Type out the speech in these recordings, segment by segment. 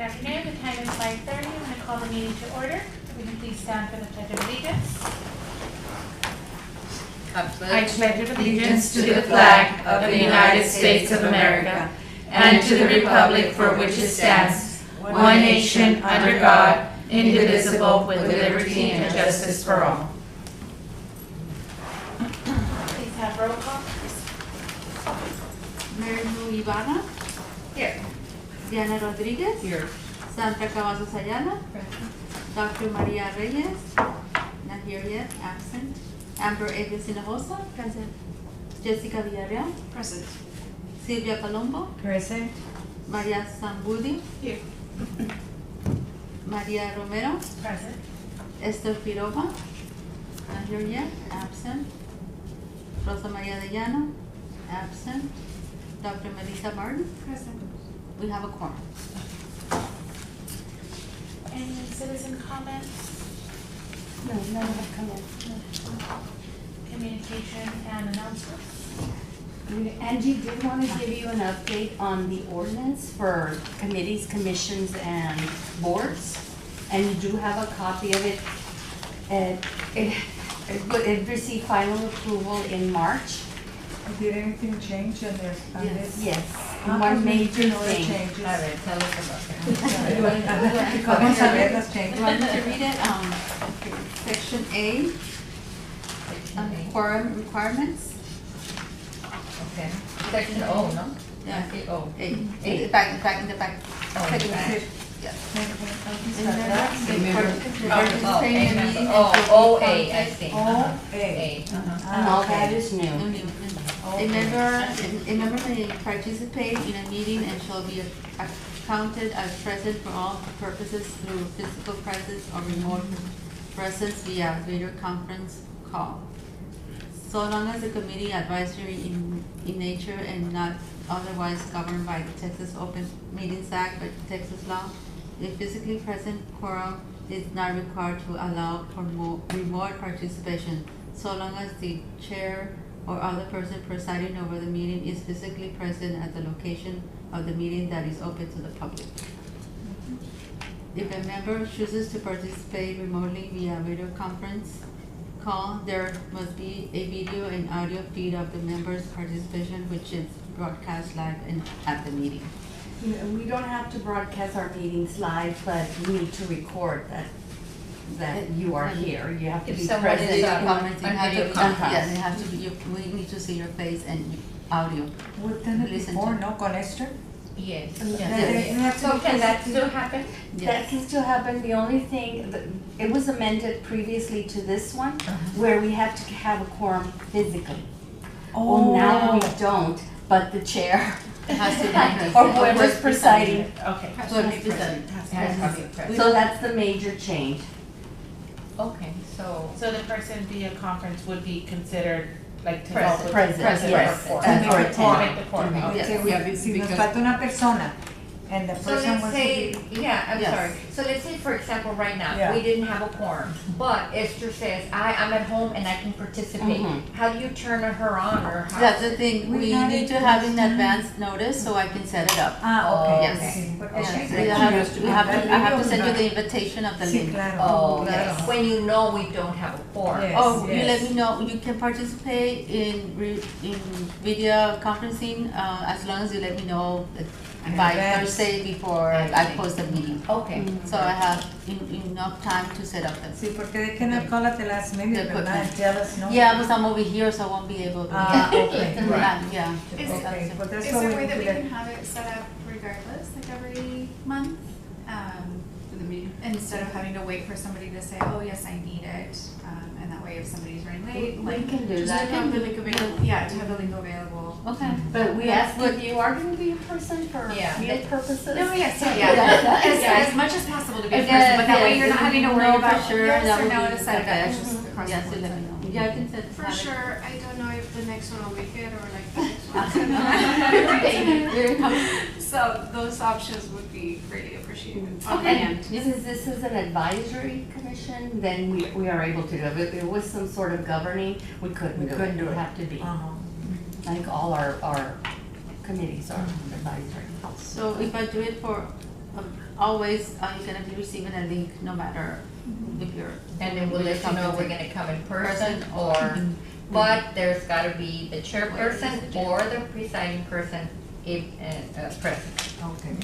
afternoon. The time is 5:30. I'm going to call the meeting to order. If we can please stand for the Pledge of Allegiance. I pledge allegiance to the flag of the United States of America and to the republic for which it stands, one nation under God, indivisible, with liberty and justice for all. Please have roll call. Mary Lou Ibarra. Here. Diana Rodriguez. Here. Sandra Cavazos Ayala. Dr. Maria Reyes. Not here yet, absent. Amber Eves Hinojosa. Present. Jessica Villarreal. Present. Silvia Colombo. Present. Maria Zambudi. Here. Maria Romero. Present. Esther Pirova. Not here yet, absent. Rosa Maria de Llano. Absent. Dr. Melissa Martin. Present. We have a quorum. Any citizen comments? No, none have come in. Communication and announcements? Angie did want to give you an update on the ordinance for committees, commissions, and boards. And you do have a copy of it. It received final approval in March. Did anything change in this? Yes. One major thing. A ver, tell us about Vamos a ver las changes. You want me to read it? Section A, quorum requirements. Okay. Section O, no? Yeah. O. A, back in the back. Oh, Second back. page. Yeah. Remember? Participating in a meeting and O, shall be A, I think. O, A. And all that is No new. new. A member may participate in a meeting and shall be counted as present for all purposes through physical presence or remote presence via video conference call. So long as the committee advisory in nature and not otherwise governed by the Texas Open Meetings Act or Texas law, a physically present quorum is not required to allow for remote participation, so long as the chair or other person presiding over the meeting is physically present at the location of the meeting that is open to the public. If a member chooses to participate remotely via video conference call, there must be a video and audio feed of the member's participation, which is broadcast live and at the meeting. We don't have to broadcast our meetings live, but we need to record that you are here. You have to If be someone present. is Comments, you on have video to, conference. yes, it has to be, we need to see your face and audio. We've done it Listen before, to- no, con Esther? Yes. Yes. So can that still happen? That Yes. can still happen. The only thing, it was amended previously to this one, where we have to have a quorum physically. Well, now we don't, but the chair It has to be present. or whoever's presiding. Okay. Whoever's presiding. It has to be present. So that's the major change. Okay, so. So the person via conference would be considered like to Present. vote with Present, present yes, or for to make the attending. quorum, make the quorum. Mhm. Okay. Yes. Okay, si nos falta una persona, and the So person let's wants to say, be. yeah, I'm Yes. sorry. So let's say, for example, right now, Yeah. we didn't have a quorum, but Esther says, I'm at home and I can participate. Mhm. How do you turn her on or how? That's the thing, We we had need it to have last in time. advance notice so I can set it up. Ah, okay. Yes. Sí, porque Yes, sí, we sí, have, sí, we have to, I have to send you sí, the invitation of the link. claro. Oh, claro. yes, when you know we don't have a quorum. Yes. Oh, you let me know, you can participate in video conferencing, as long as you let me know by advance. Thursday before I I see. post the meeting. Okay. So I have enough time to set up that. Sí, porque they cannot call at the last minute, The ¿verdad? equipment. Tell us, no? Yeah, but I'm over here, so I won't be able to. Ah, okay. Yeah. Okay, but that's Is what there we a way need that to we let. can have it set up regardless, like every month? For the meeting? Instead of having to wait for somebody to say, oh, yes, I need it, and that way if somebody's running late, We like. can do Just that. to have the link available, yeah, to have the link available. Okay. But we ask if you are going to be a person for Yeah. meal purposes. No, yes, yeah, as much as possible to be a person, but that way you're not having to worry No, about for sure, yes that or would no be to set it the up, best. it's just across the Yes, board. you let me know. Yeah, I can set. For have it. sure, I don't know if the next one will make it or like the next one. You're coming. So those options would be greatly appreciated. On Okay. hand. Since this is an advisory commission, then we are able to do it. If it was some sort of governing, we couldn't do it. It would have to be. I think all our committees are advisory. So if I do it for always, you're gonna be receiving a link no matter if you're. And then we'll let you know if we're gonna come in person or, but there's gotta be the chairperson or the presiding person if, present. Okay.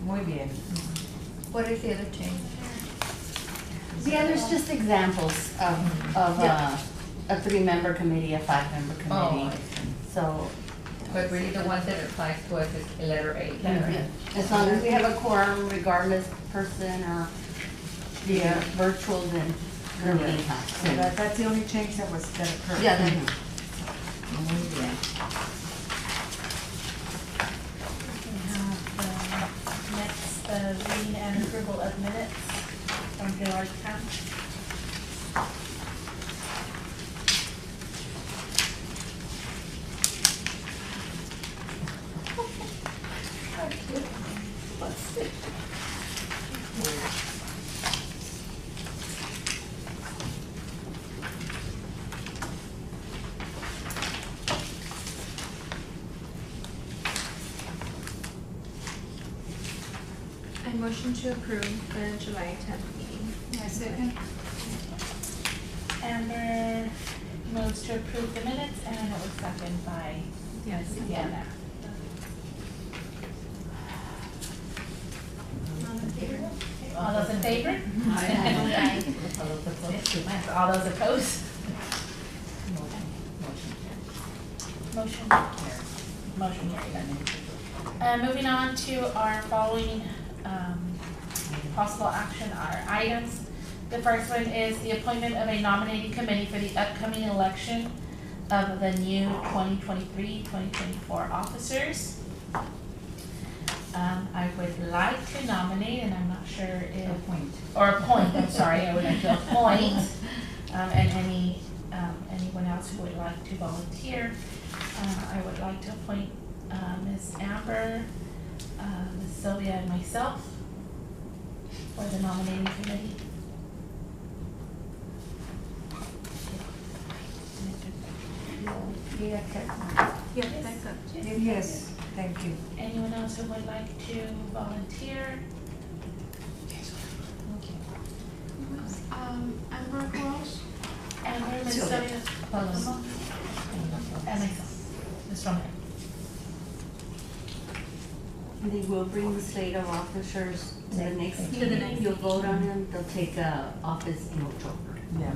Muy bien. What is the other change? Yeah, there's just examples of a 3-member committee, a 5-member Oh, committee. I see. So, But really the one that applies to us is letter A. as long as we have a quorum, regardless person or via virtual, then the meeting So has. that's the only change that occurred. Yeah, then, Muy bien. We have next, reading and approval of minutes from July 10th. I motion to approve the July 10th meeting. I second. Amber moves to approve the minutes, and it was seconded by Yes. Deanna. All those in favor? Aye. All those opposed? Motion. Motion carried. Moving on to our following possible action items. The first one is the appointment of a nominating committee for the upcoming election of the new 2023-2024 officers. I would like to nominate, and I'm not sure if. Appoint, I'm sorry, I would like to appoint, and anyone else who would like to volunteer. I would like to appoint, Ms. Amber, Ms. Sylvia, and myself for the nominating committee. Yeah, that's good. Yes, thank you. Anyone else who would like to volunteer? Amber Walsh. Amber, Ms. Sylvia, and myself, Ms. Romero. They will bring the slate of officers to the next To the meeting. next You'll vote on them, they'll take office in October. Yeah.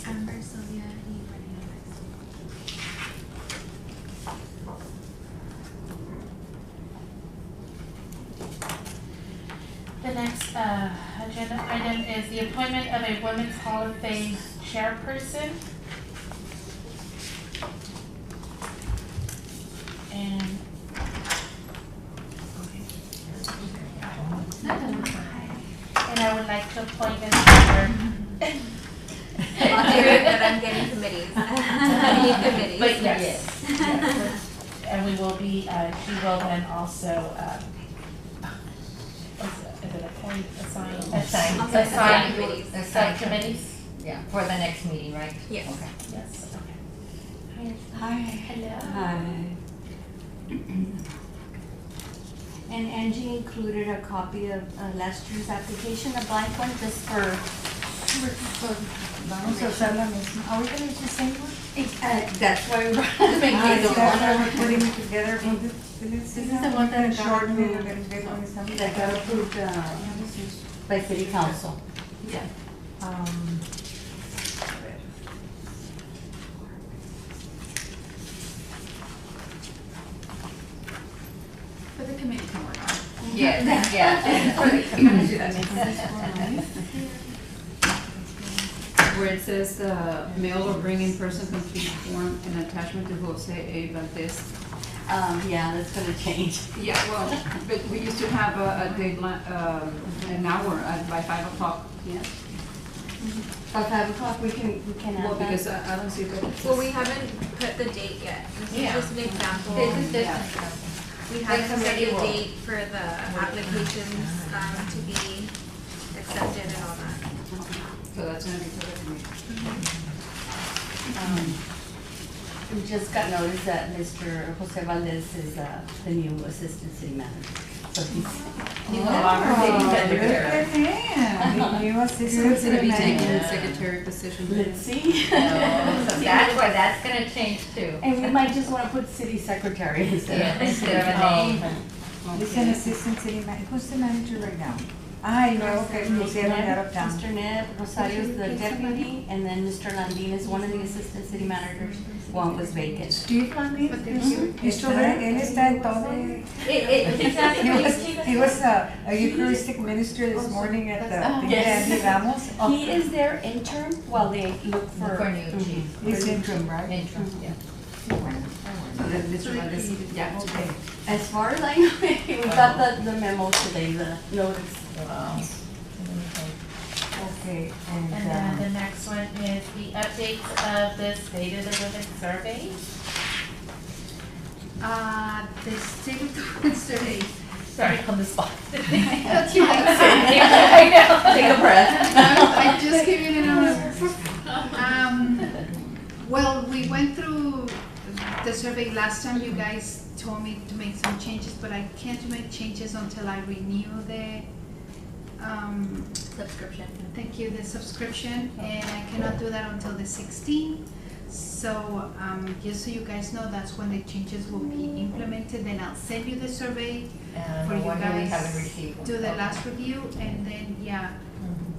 Amber, Sylvia, y María. The next agenda item is the appointment of a Women's Hall of Fame chairperson. And I would like to appoint Ms. Amber. But I'm getting committees. I need committees. But yes. And we will be, she will then also, is it appoint, assign committees. subcommittees? Yeah, for the next meeting, right? Yes. Okay. Yes, okay. Hi. Hello. Hi. And Angie included a copy of last year's application, a blank one, just for Vamos a usar la misma. Are we gonna use the same one? that's why we brought it. That's why we're putting it together. This is the one that got short approved. big one is something. That got approved by city council. yeah. A ver. But the committee can work on it. Yes, yeah. For the community. Where it says, mail or bring in person complete form and attachment to Jose A. Valdez. Yeah, that's gonna change. Yeah, well, but we used to have a deadline, an hour by 5 o'clock. Yeah. By 5 o'clock, we can Well, have because that. I don't see that. it Well, says- we haven't put the date yet. This is Yeah. just an example. This is Yeah. just, We haven't set committee a will- date for the applications to be accepted and all that. So that's gonna be for the committee. We just got notice that Mr. Jose Valdez is the new assistant city manager. So he's Oh, taking look at him. The new So assistant who's gonna city be taking manager. the secretary position? Let's see. So that's why that's gonna change too. And we might just wanna put city secretary instead Yeah, of. instead of a name. He's an assistant city manager. Who's the manager right now? I know, okay, Jose Laredo down. Mr. Ned, Rosario's the deputy, and then Mr. Landin is one of the assistant city managers. One was vacant. Steve Landis, But they're here. él está en todo. He was a Eucharistic minister this morning at the Yes. Andy Ramos. He is their intern while they look for. For new Mhm. chief. He's interim, right? Intern, yeah. So then Mr. Valdez, yeah, okay. As far as I know, we got the memo today, the notice. Wow. Okay, And and, then the next one is the updates of the State of the Women survey. The state of the women's survey. Sorry, on the spot. That's you. I know. Take a breath. I just gave you well, we went through the survey last time. You guys told me to make some changes, but I can't make changes until I renew the Subscription. thank you, the subscription, and I cannot do that until the 16th. So, just so you guys know, that's when the changes will be implemented. Then I'll send you the survey And for no you wonder we haven't guys received. do the them. last review, and then, yeah. Mhm.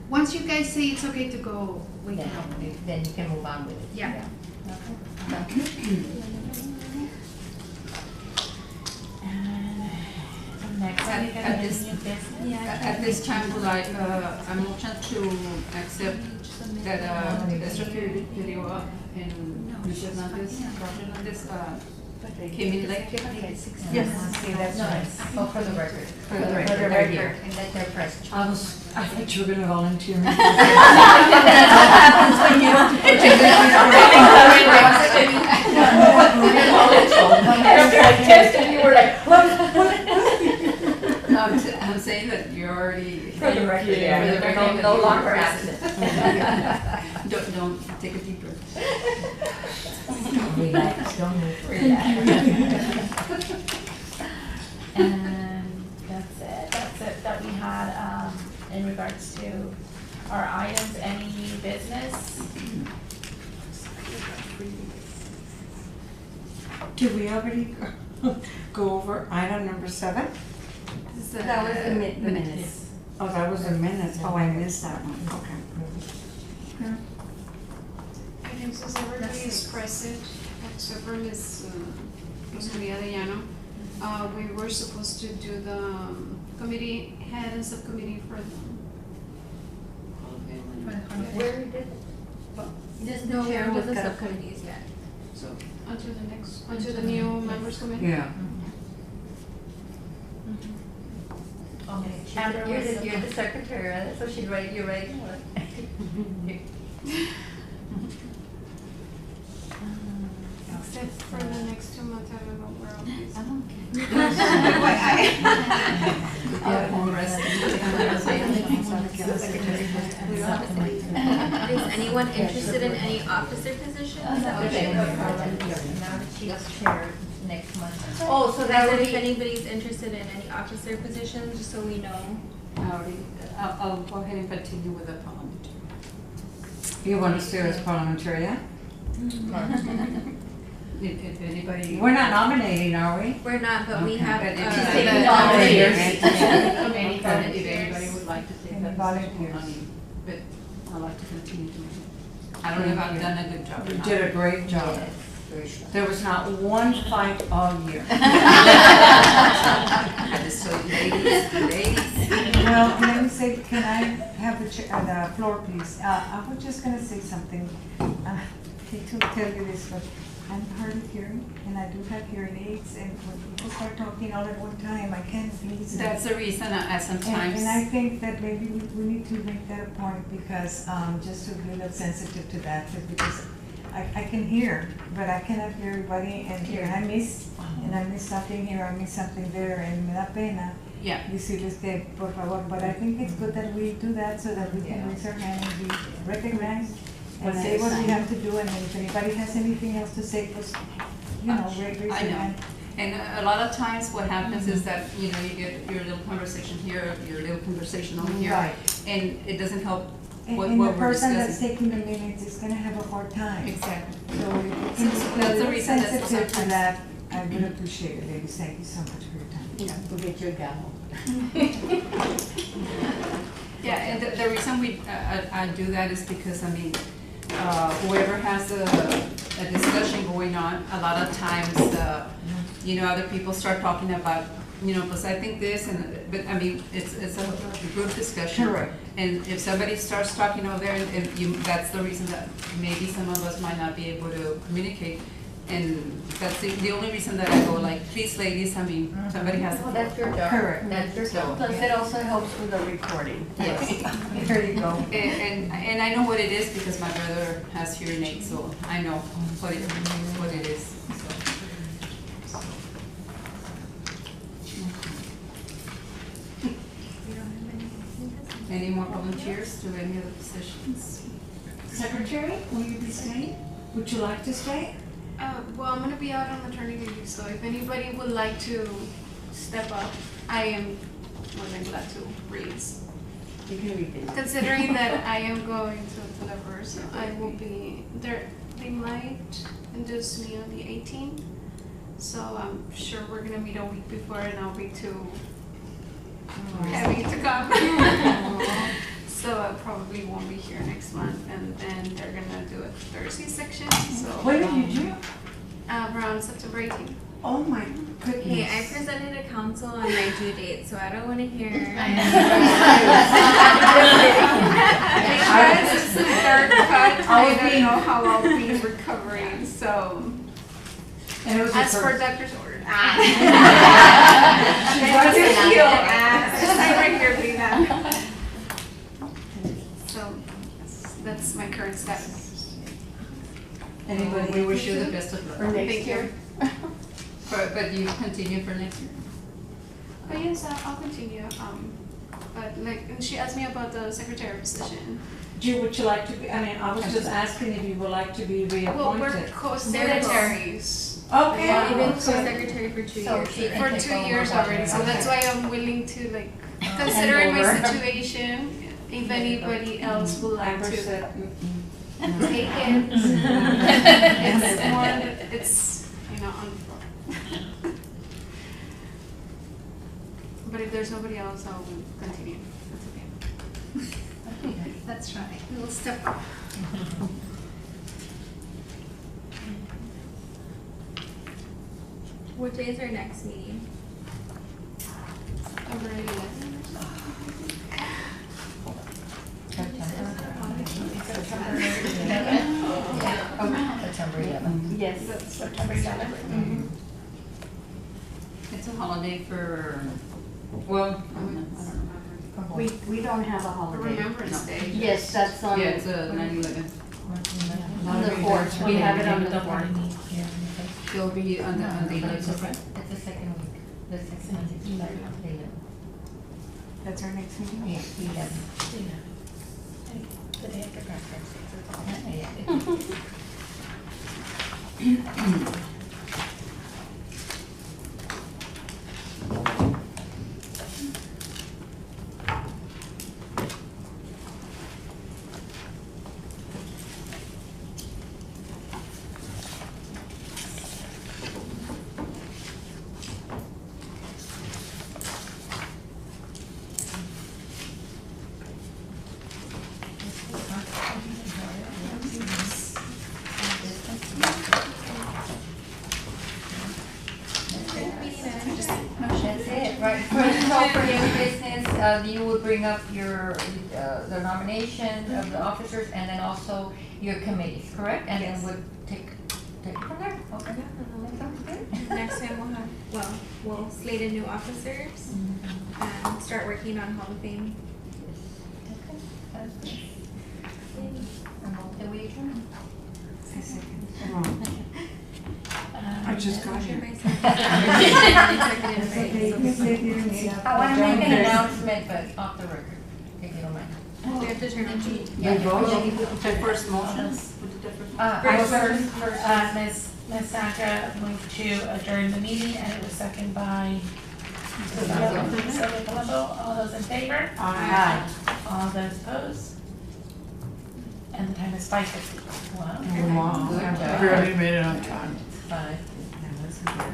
Once you guys say it's okay to go, we can. Then you can move on with it. Yeah. And the next one, At- you're at gonna do this- new business. At this time, would I, I motion to accept that, the security video and Mr. Hernandez, Roger Hernandez, came in late. yes, see, that's No, right. oh, for the record. For the record. They're here, and that they're present. I thought you were gonna volunteer. That's what happens when you don't. And you were like, I'm saying that you're already. for the record, yeah, For the they're record, no you longer were absent. present. Don't take a deep breath. Relax, don't move, relax. And that's it that we had, in regards to our items, any new business? Did we already go over item number 7? That was the minutes. Oh, that was the minutes. Oh, I missed that one. Okay. Okay, since everybody is present, except for Ms. Maria de Llano, we were supposed to do the committee, head and subcommittee for the. Where did it? Just No, the we chair haven't was done the gonna. subcommittees yet. So, until the new members come in? Yeah. Amber You're was the, you're the secretary, right? So she's right, you're right. Except for the next 2 months, I don't know where I'll be. Is anyone interested in any officer positions? Okay, now that she's chair next month. Oh, so So that would if be, anybody's interested in any officer positions, just so we know. I'll go ahead and continue with the parliamentary. You want to stay as parliamentarian? If anybody. We're not nominating, are we? We're not, but we Okay. have. But if She's you taking take volunteers. Any If volunteers? anybody would like to take Any that volunteers? position, but I'd like to continue doing it. I don't know if I've done a good job or You not. did a great job. yes, very sure. There was not one fight all year. I just told you, ladies. Well, let me say, can I have the floor, please? I was just gonna say something. I hate to tell you this, but I'm hard of hearing, and I do have hearing aids, and when people start talking all at one time, I can't listen. That's the reason I sometimes. And I think that maybe we need to make that a point, because, just to be a little sensitive to that, because I can hear, but I cannot hear everybody, and I miss something here, I miss something there, and me da pena. Yeah. Decirles que, por favor, but I think it's good that we do that so that we can Yeah. raise our hand and be recognized But And say what sign. we have to do, and then if anybody has anything else to say, just, raise your I know. hand. And a lot of times what happens is that, you get your little conversation here, your little conversation over here. Right. And it doesn't help what And the we're person that's discussing. taking the minutes is gonna have a hard time. Exactly. So if you can So be a that's the little reason that sensitive to sometimes- that, I would appreciate it, ladies. Thank you so much for your time. Yeah, go get your gavel. Yeah, and the reason I do that is because, whoever has a discussion going on, a lot of times, other people start talking about, because I think this, but it's a group discussion. Correct. And if somebody starts talking over there, that's the reason that maybe some of us might not be able to communicate. And that's the only reason that I go like, please ladies, somebody has. Well, that's your job. Correct. That's your job. Plus, it also helps with the recording. Yes. There you go. And I know what it is because my brother has hearing aids, so I know what it is. So. Any more volunteers to any of the positions? Secretary, will you be staying? Would you like to stay? Well, I'm gonna be out on maternity leave, so if anybody would like to step up, I am more than glad to release. You can read it. Considering that I am going to deliver, so I will be there. They might induce me on the 18th, so I'm sure we're gonna meet a week before, and I'll be too heavy to come. So I probably won't be here next month, and then they're gonna do a Thursday section. So What did you do? around September 18th. Oh my Hey, goodness. I presented a council on my due date, so I don't wanna hear. Because it's the third cut, I don't know how I'll be recovering, so. And it was As your for first. doctor's order. Just I regularly now. So that's my current status. Anybody? We wish you the best of luck. For next Thank year. But you continue for next year? But yes, I'll continue. But and she asked me about the secretary position. Would you like to be, I was just asking if you would like to be Well, we're reappointed. co-secretaries Okay. I've been okay. co-secretary for 2 So years. she can for take 2 over years while already, so you're that's out. why I'm willing to considering my over. situation, if anybody else would like Amber to said, take it. It's more, it's, on the floor. But if there's nobody else, I'll continue. That's okay. That's right. We'll step up. What day is our next meeting? September 11th. September 11th. Yes. September 11th. It's a holiday for, well, I don't know. We don't have a The holiday. Remembrance Day. Yes, that's on. Yeah, it's a 9/11. On the 4th, we have it on the 4th. It'll be on the It's 11th. the second week, the second week. That's our next meeting? Yeah, 11. The day after Valentine's Day. That's it, right? So for your business, you would bring up the nomination of the officers and then also your committees, correct? And then we'll take it from there, okay? Sounds good. Next time we'll slate in new officers and start working on Hall of Fame. Okay, sounds good. Can we adjourn? I just got here. Executive It's okay, you can session. sit here and see. I want to make an announcement, but off the record, if you don't mind. We have to turn it to. Yeah. The first motion. Ms. Sandra moved to adjourn the meeting, and it was seconded by Sylvia Colombo. All those in favor? Aye. All those opposed? And the time is 5:50. Wow. Wow. Good job. Barely made it on time. 5. Now, listen here.